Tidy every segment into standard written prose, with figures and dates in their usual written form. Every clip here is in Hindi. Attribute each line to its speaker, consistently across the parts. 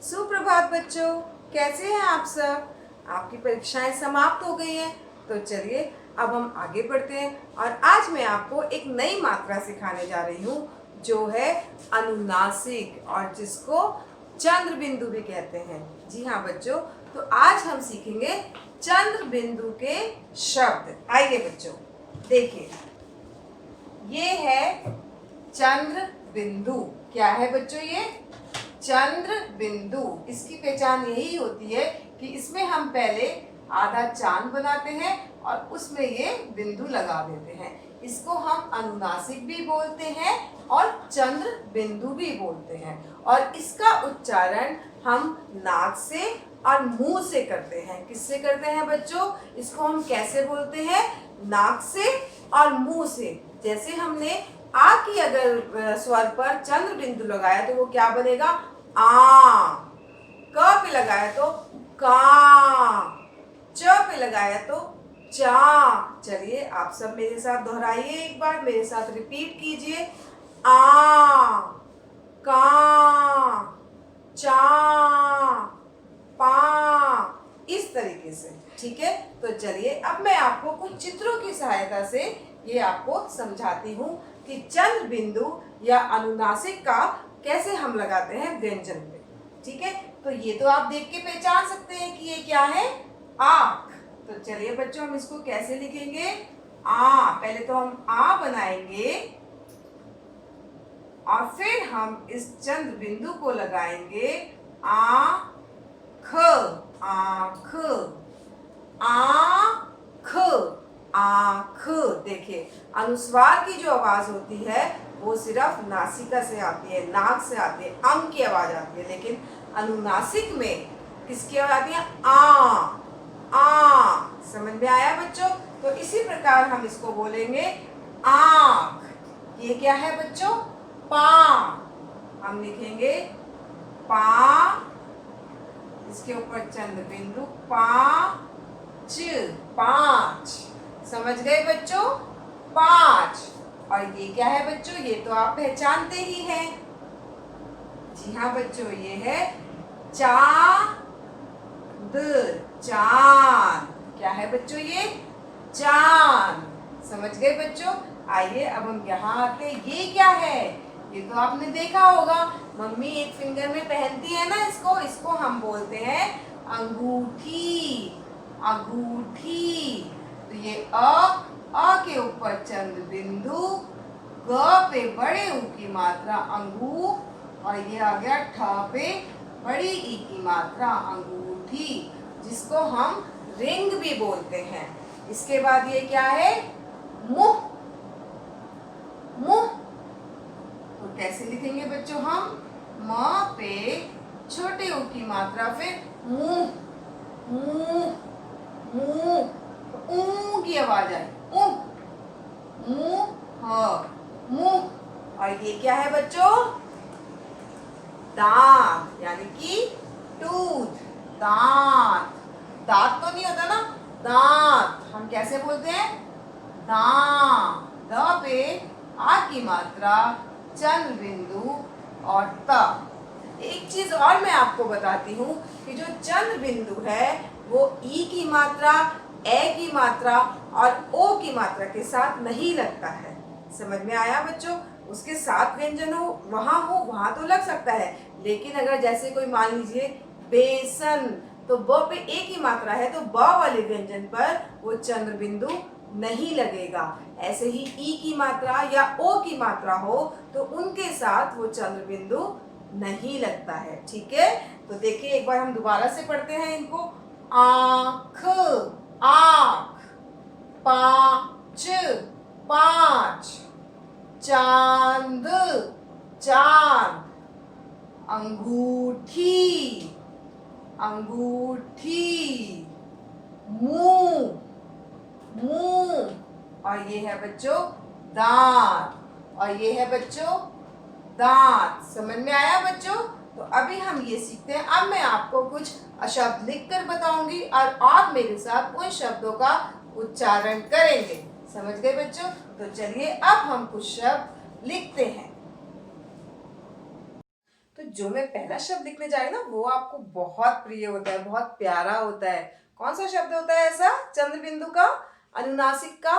Speaker 1: सुप्रभात बच्चों, कैसे हैं आप सब। आपकी परीक्षाएं समाप्त हो गई हैं, तो चलिए अब हम आगे बढ़ते हैं। और आज मैं आपको एक नई मात्रा सिखाने जा रही हूँ जो है अनुनासिक, और जिसको चंद्र बिंदु भी कहते हैं। जी हाँ बच्चों, तो आज हम सीखेंगे चंद्र बिंदु के शब्द। आइए बच्चों, देखिए ये है चंद्र बिंदु। क्या है बच्चों ये? चंद्र बिंदु। इसकी पहचान यही होती है कि इसमें हम पहले आधा चांद बनाते हैं और उसमें ये बिंदु लगा देते हैं। इसको हम अनुनासिक भी बोलते हैं और चंद्र बिंदु भी बोलते हैं। और इसका उच्चारण हम नाक से और मुंह से करते हैं। किससे करते हैं बच्चों? इसको हम कैसे बोलते हैं? नाक से और मुंह से। जैसे हमने आ की अगर स्वर पर चंद्र बिंदु लगाया तो वो क्या बनेगा? आ। क पे लगाया तो का। च पे लगाया तो चा। चलिए आप सब मेरे साथ दोहराइए, एक बार मेरे साथ रिपीट कीजिए। आ, का, चा, पा, इस तरीके से। ठीक है, तो चलिए अब मैं आपको कुछ चित्रों की सहायता से ये आपको समझाती हूँ कि चंद्र बिंदु या अनुनासिक का कैसे हम लगाते हैं व्यंजन पे। ठीक है, तो ये तो आप देख के पहचान सकते हैं कि ये क्या है? आँख। तो चलिए बच्चों, हम इसको कैसे लिखेंगे? आ। पहले तो हम आ बनाएंगे और फिर हम इस चंद्र बिंदु को लगाएंगे आँख। आँख, आँख, आँख। देखिए अनुस्वार की जो आवाज होती है वो सिर्फ नासिका से आती है, नाक से आती है, अंग की आवाज आती है। लेकिन अनुनासिक में किसकी आवाज आती है? आ। समझ में आया बच्चों? तो इसी प्रकार हम इसको बोलेंगे आँख। ये क्या है बच्चों? पा। हम लिखेंगे पा, इसके ऊपर चंद्र बिंदु, पाँच। पाँच। समझ गए बच्चों? पाँच। और ये क्या है बच्चों? ये तो आप पहचानते ही हैं। जी हाँ बच्चों, ये है चांद। चांद। क्या है बच्चों? ये चांद। समझ गए बच्चों? आइए अब हम यहाँ आते हैं। ये क्या है? ये तो आपने देखा होगा, मम्मी एक फिंगर में पहनती है ना इसको हम बोलते हैं अंगूठी। अंगूठी। तो ये अ के ऊपर चंद्र बिंदु, ग पे बड़े ऊ की मात्रा अंगू, और ये आ गया ठ पे बड़ी ई की मात्रा अंगूठी, जिसको हम रिंग भी बोलते हैं। इसके बाद ये क्या है? मुंह। मुंह। तो कैसे लिखेंगे बच्चों हम? म पे छोटे ऊ की मात्रा, फिर मुंह। मुंह। मुंह। ऊ की आवाज आई, ऊ। मुंह। मुंह। और ये क्या है बच्चों? दांत, यानी कि टूथ। दांत। दांत तो नहीं होता ना, दांत। हम कैसे बोलते हैं? दांत। द पे आ की मात्रा, चंद्र बिंदु और त। एक चीज और मैं आपको बताती हूँ कि जो चंद्र बिंदु है वो ई की मात्रा, ए की मात्रा और ओ की मात्रा के साथ नहीं लगता है। समझ में आया बच्चों? उसके साथ व्यंजन हो वहां तो लग सकता है, लेकिन अगर जैसे कोई मान लीजिए बेसन, तो ब पे ए की मात्रा है तो ब वाले व्यंजन पर वो चंद्र बिंदु नहीं लगेगा। ऐसे ही ई की मात्रा या ओ की मात्रा हो तो उनके साथ वो चंद्र बिंदु नहीं लगता है। ठीक है, तो देखिए एक बार हम दोबारा से पढ़ते हैं इनको। आँख। आँख। पाँच। पाँच। चांद। चांद। अंगूठी। अंगूठी। मुंह। मुंह। और ये है बच्चों दांत। और ये है बच्चों दांत। समझ में आया बच्चों? तो अभी हम ये सीखते हैं। अब मैं आपको कुछ शब्द लिखकर बताऊंगी और आप मेरे साथ उन शब्दों का उच्चारण करेंगे। समझ गए बच्चों? तो चलिए अब हम कुछ शब्द लिखते हैं। तो जो मैं पहला शब्द लिखने जा रही हूँ ना वो आपको बहुत प्रिय होता है, बहुत प्यारा होता है। कौन सा शब्द होता है ऐसा चंद्र बिंदु का, अनुनासिक का?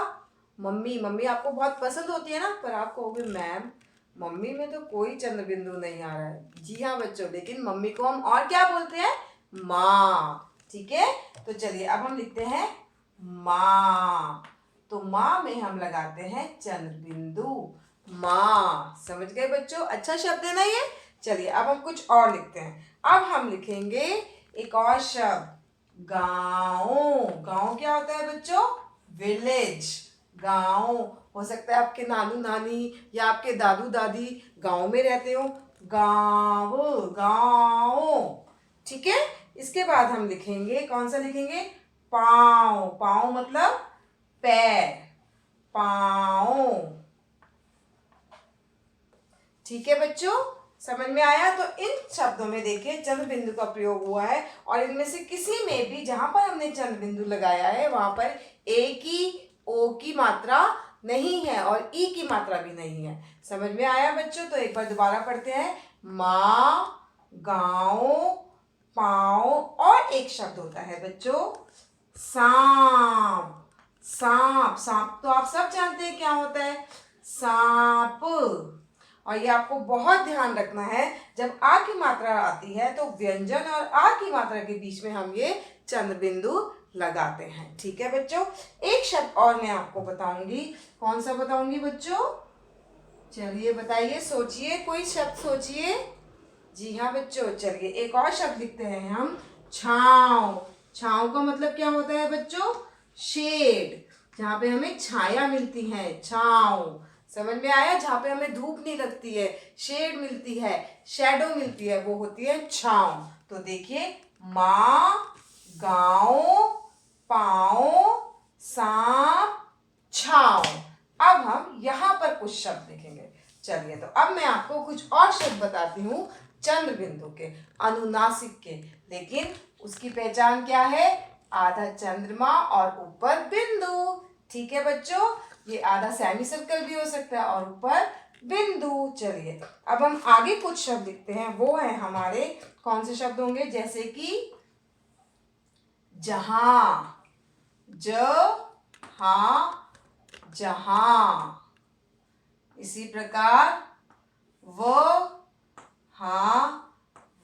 Speaker 1: मम्मी। मम्मी आपको बहुत पसंद होती है ना, पर आप कहोगे मैम मम्मी में तो कोई चंद्र बिंदु नहीं आ रहा है। जी हाँ बच्चों, लेकिन मम्मी को हम और क्या बोलते हैं? माँ। ठीक है, तो चलिए अब हम लिखते हैं माँ। तो माँ में हम लगाते हैं चंद्र बिंदु। माँ, समझ गए बच्चों? अच्छा शब्द है ना ये। चलिए अब हम कुछ और लिखते हैं। अब हम लिखेंगे एक और शब्द, गाँव। गाँव क्या होता है बच्चों? विलेज। गाँव हो सकता है आपके नानू नानी या आपके दादू दादी गाँव में रहते हो। गाँव, गाँव। ठीक है, इसके बाद हम लिखेंगे, कौन सा लिखेंगे? पाँव। पाँव मतलब पैर, पाँव। ठीक है बच्चों, समझ में आया? तो इन शब्दों में देखिए चंद्र बिंदु का प्रयोग हुआ है और इनमें से किसी में भी जहां पर हमने चंद्र बिंदु लगाया है वहां पर ए की, ओ की मात्रा नहीं है और ई की मात्रा भी नहीं है। समझ में आया बच्चों? तो एक बार दोबारा पढ़ते हैं, माँ, गाँव, पाँव और एक शब्द होता है बच्चों सांप। सांप, सांप तो आप सब जानते हैं क्या होता है, सांप। और ये आपको बहुत ध्यान रखना है, जब आ की मात्रा आती है तो व्यंजन और आ की मात्रा के बीच में हम ये चंद्र बिंदु लगाते हैं। ठीक है बच्चों, एक शब्द और मैं आपको बताऊंगी। कौन सा बताऊंगी बच्चों? चलिए बताइए, सोचिए, कोई शब्द सोचिए। जी हाँ बच्चों, चलिए एक और शब्द लिखते हैं हम, छाँव। छाँव का मतलब क्या होता है बच्चों? शेड, जहाँ पे हमें छाया मिलती है, छाँव। समझ में आया? जहाँ पे हमें धूप नहीं लगती है, शेड मिलती है, शैडो मिलती है, वो होती है छाँव। तो देखिए, माँ, गाँव, पाँव, सांप, छाँव। अब हम यहाँ पर कुछ शब्द लिखेंगे। चलिए, तो अब मैं आपको कुछ और शब्द बताती हूँ चंद्र बिंदु के, अनुनासिक के, लेकिन उसकी पहचान क्या है? आधा चंद्रमा और ऊपर बिंदु। ठीक है बच्चों, ये आधा सेमी सर्कल भी हो सकता है और ऊपर बिंदु। चलिए अब हम आगे कुछ शब्द लिखते हैं, वो है हमारे कौन से शब्द होंगे? जैसे कि जहां, जहां। इसी प्रकार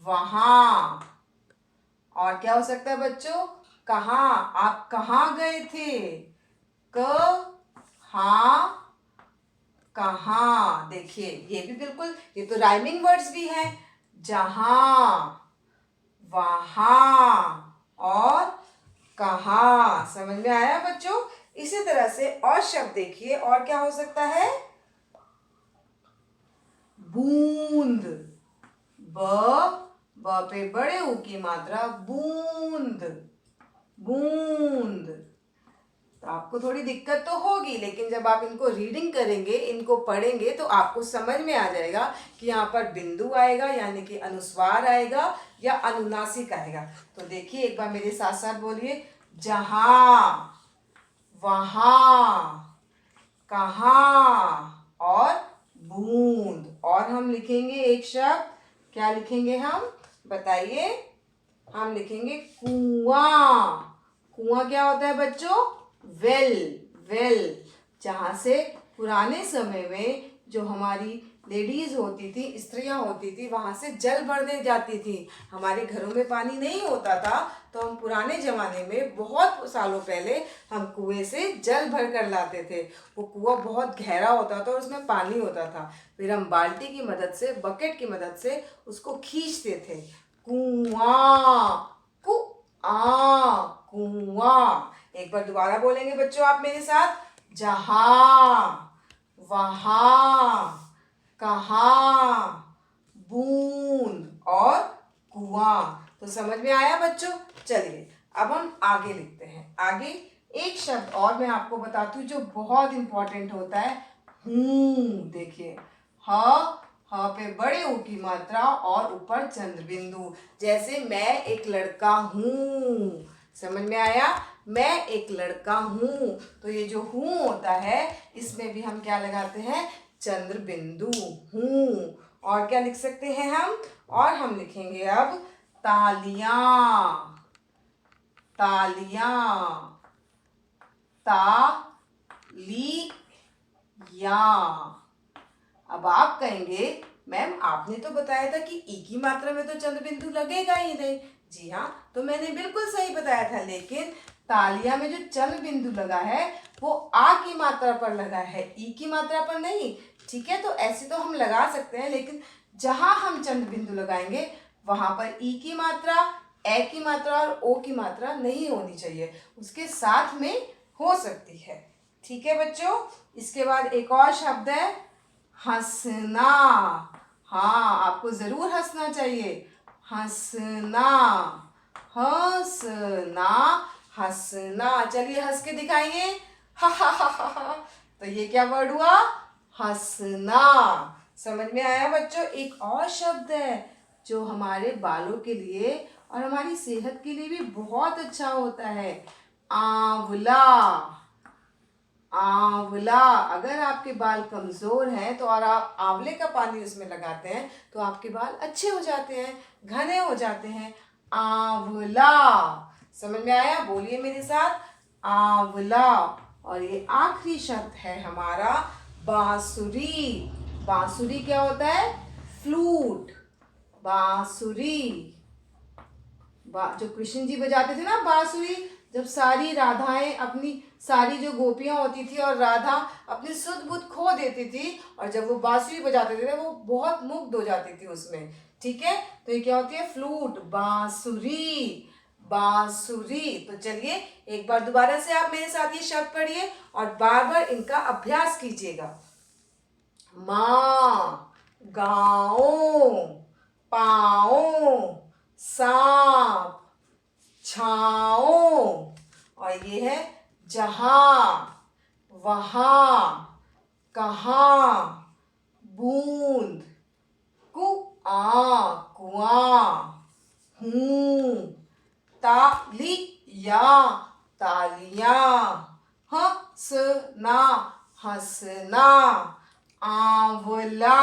Speaker 1: वहां। और क्या हो सकता है बच्चों? कहाँ, आप कहाँ गए थे? कहाँ। देखिए ये भी बिल्कुल, ये तो राइमिंग वर्ड्स भी हैं। जहां, वहां और कहाँ। समझ में आया बच्चों? इसी तरह से और शब्द देखिए, और क्या हो सकता है? बूंद। ब पे बड़े ऊ की मात्रा, बूंद, बूंद। तो आपको थोड़ी दिक्कत तो होगी, लेकिन जब आप इनको रीडिंग करेंगे, इनको पढ़ेंगे, तो आपको समझ में आ जाएगा कि यहाँ पर बिंदु आएगा यानी कि अनुस्वार आएगा या अनुनासिक आएगा। तो देखिए एक बार मेरे साथ साथ बोलिए, जहां, वहां, कहाँ और बूंद। और हम लिखेंगे एक शब्द, क्या लिखेंगे हम? बताइए। हम लिखेंगे कुआं। कुआं क्या होता है बच्चों? Well, well. जहाँ से पुराने समय में जो हमारी लेडीज होती थी, स्त्रियां होती थी, वहां से जल भरने जाती थी। हमारे घरों में पानी नहीं होता था, तो हम पुराने जमाने में बहुत सालों पहले हम कुएं से जल भर कर लाते थे। वो कुआं बहुत गहरा होता था और उसमें पानी होता था। फिर हम बाल्टी की मदद से, बकेट की मदद से उसको खींचते थे। कुआं, कुआं, कुआं। एक बार दोबारा बोलेंगे बच्चों आप मेरे साथ, जहां, वहां, कहाँ, बूंद और कुआं। तो समझ में आया बच्चों? चलिए अब हम आगे लिखते हैं। आगे एक शब्द और मैं आपको बताती हूँ जो बहुत इंपॉर्टेंट होता है, हूँ। देखिए, ह पे बड़े ऊ की मात्रा और ऊपर चंद्र बिंदु। जैसे मैं एक लड़का हूँ। समझ में आया? मैं एक लड़का हूँ। तो ये जो हूँ होता है, इसमें भी हम क्या लगाते हैं? चंद्र बिंदु, हूँ। और क्या लिख सकते हैं हम? और हम लिखेंगे अब तालियां, तालियां, तालियां। अब आप कहेंगे मैम आपने तो बताया था कि ई की मात्रा में तो चंद्र बिंदु लगेगा ही नहीं। जी हाँ, तो मैंने बिल्कुल सही बताया था, लेकिन तालियां में जो चंद्र बिंदु लगा है वो आ की मात्रा पर लगा है, ई की मात्रा पर नहीं। ठीक है, तो ऐसे तो हम लगा सकते हैं, लेकिन जहां हम चंद्र बिंदु लगाएंगे वहां पर ई की मात्रा, ए की मात्रा और ओ की मात्रा नहीं होनी चाहिए, उसके साथ में हो सकती है। ठीक है बच्चों, इसके बाद एक और शब्द है हंसना। हाँ, आपको जरूर हंसना चाहिए। हंसना, हंसना, हंसना। चलिए हंस के दिखाइए। हा हा हा हा हा। तो ये क्या वर्ड हुआ? हंसना। समझ में आया बच्चों? एक और शब्द है जो हमारे बालों के लिए और हमारी सेहत के लिए भी बहुत अच्छा होता है, आंवला। आंवला। अगर आपके बाल कमजोर हैं तो और आप आंवले का पानी उसमें लगाते हैं तो आपके बाल अच्छे हो जाते हैं, घने हो जाते हैं। आंवला। समझ में आया? बोलिए मेरे साथ, आंवला। और ये आखिरी शब्द है हमारा बांसुरी। बांसुरी क्या होता है? फ्लूट। बांसुरी। जो कृष्ण जी बजाते थे ना बांसुरी, जब सारी राधाएं अपनी, सारी जो गोपियां होती थी और राधा अपनी सुध बुध खो देती थी, और जब वो बांसुरी बजाते थे वो बहुत मुग्ध हो जाती थी उसमें। ठीक है, तो ये क्या होती है? फ्लूट, बांसुरी, बांसुरी। तो चलिए एक बार दोबारा से आप मेरे साथ ये शब्द पढ़िए और बार बार इनका अभ्यास कीजिएगा। माँ, गाँव, पाँव, सांप, छाओ। और ये है जहां, वहां, कहाँ, बूंद, कुआं, कुआं, हूं, तालियां, तालियां, हंसना, हंसना, आंवला,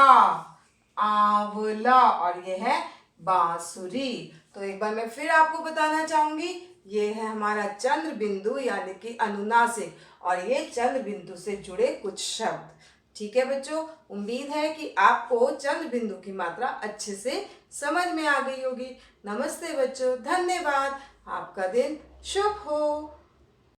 Speaker 1: आंवला। और ये है बांसुरी। तो एक बार मैं फिर आपको बताना चाहूंगी, ये है हमारा चंद्र बिंदु यानी कि अनुनासिक, और ये चंद्र बिंदु से जुड़े कुछ शब्द। ठीक है बच्चों, उम्मीद है कि आपको चंद्र बिंदु की मात्रा अच्छे से समझ में आ गई होगी। नमस्ते बच्चों, धन्यवाद। आपका दिन शुभ हो।